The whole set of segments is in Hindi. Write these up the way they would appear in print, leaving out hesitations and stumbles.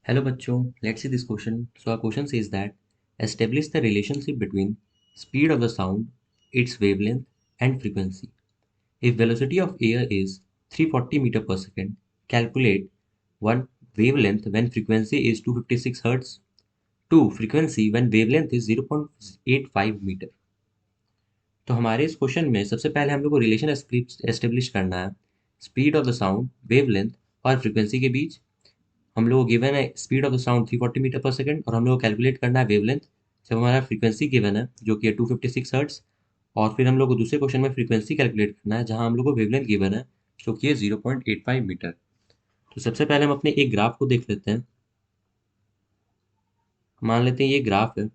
Hello bachcho, let's see this question. So our question says that establish the relationship between speed of the sound, its wavelength and frequency. If velocity of air is 340 meter per second, calculate 1. Wavelength when frequency is 256 Hz. 2. Frequency when wavelength is 0.85 metre. तो हमारे इस क्वेश्चन में सबसे पहले हम लोग को रिलेशन एस्टेब्लिश करना है speed of the sound, wavelength और फ्रीक्वेंसी के बीच. हम लोग को गिवन है speed of the sound 340 metre per second और हम लोग को कैलकुलेट करना है वेवलेंथ जब हमारा फ्रीक्वेंसी गिवन है जो कि है 256 हर्ट्ज. और फिर हम लोग को दूसरे क्वेश्चन में फ्रीक्वेंसी कैलकुलेट करना है जहां हम लोग को वेवलेंथ गिवन है जो कि है 0.85 मीटर. तो सबसे पहले हम अपने एक ग्राफ को देख लेते हैं. मान लेते हैं ये ग्राफ है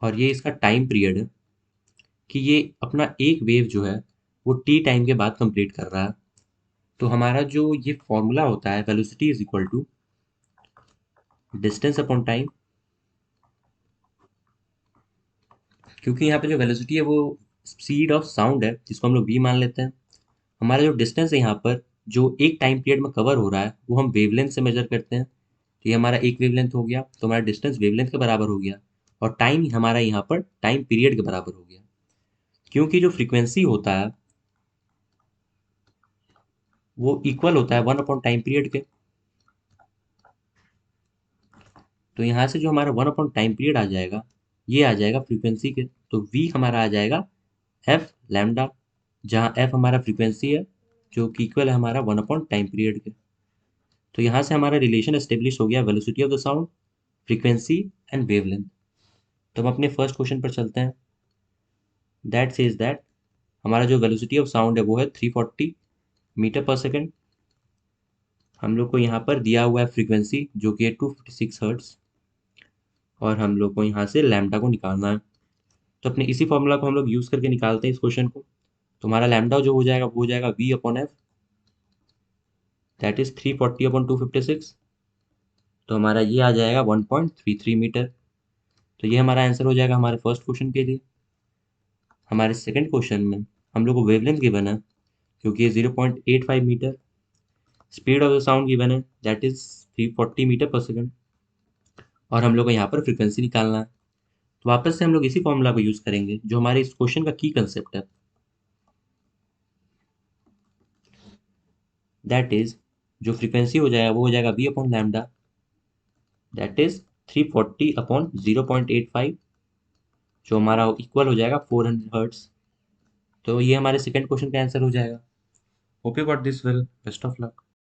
और ये इसका टाइम पीरियड है कि ये अपना एक वेव जो है वो टी टाइम के बाद कंप्लीट कर रहा है. तो हमारा जो ये फॉर्मूला होता है velocity is equal to distance upon time. क्योंकि यहाँ पे जो वेलोसिटी है वो स्पीड ऑफ साउंड है जिसको हम लोग v मान लेते हैं. हमारा जो डिस्टेंस है यहाँ पर जो एक टाइम पीरियड में कवर हो रहा है वो हम वेवलेंथ से मेजर करते हैं. तो ये हमारा एक वेवलेंथ हो गया तो हमारा डिस्टेंस वेवलेंथ के बराबर हो गया और टाइम हमारा यहाँ पर टाइम पीरियड के बराबर हो गया. क्योंकि जो फ्रीक्वेंसी होता है वो इक्वल होता है 1 अपॉन टाइम पीरियड के. तो यहाँ से जो हमारा 1 अपॉन टाइम पीरियड आ जाएगा ये आ जाएगा फ्रीक्वेंसी के. तो v हमारा आ जाएगा एफ लैम्डा, जहाँ एफ हमारा फ्रीक्वेंसी है जो कि इक्वल है हमारा 1 अपॉन टाइम पीरियड के. तो यहाँ से हमारा रिलेशन एस्टेब्लिश हो गया velocity of the sound, frequency and wavelength. तो हम अपने फर्स्ट क्वेश्चन पर चलते हैं. दैट सेज दैट हमारा जो वेलोसिटी ऑफ साउंड है वो है 340 मीटर पर सेकेंड. हम लोग को यहाँ पर दिया हुआ है फ्रीक्वेंसी जो कि है 256 हर्ट्स और हम लोग को यहाँ से लैम्डा को निकालना है. तो अपने इसी फॉर्मूला को हम लोग यूज़ करके निकालते हैं इस क्वेश्चन को. तो हमारा लैम्डा जो हो जाएगा वो हो जाएगा v upon F, that is 340 upon 256. तो हमारा ये आ जाएगा 1.33 मीटर. तो ये हमारा आंसर हो जाएगा हमारे फर्स्ट क्वेश्चन के लिए. हमारे सेकंड क्वेश्चन में हम लोग को वेवलेंथ गिवन है क्योंकि ये 0.85 metre. Speed of the sound given है that is 340 metre per second और हम लोग को यहाँ पर फ्रीक्वेंसी निकालना है. तो वापस से हम लोग इसी फॉर्मूला को यूज़ करेंगे जो हमारे इस क्वेश्चन का की कंसेप्ट है. दैट इज जो फ्रीक्वेंसी हो जाएगा वो हो जाएगा v upon lambda, that is 340 upon 0.85 जो हमारा इक्वल हो जाएगा 400 हर्ट्स. तो ये हमारे सेकंड क्वेश्चन का आंसर हो जाएगा. Hope you got this well. Best of luck.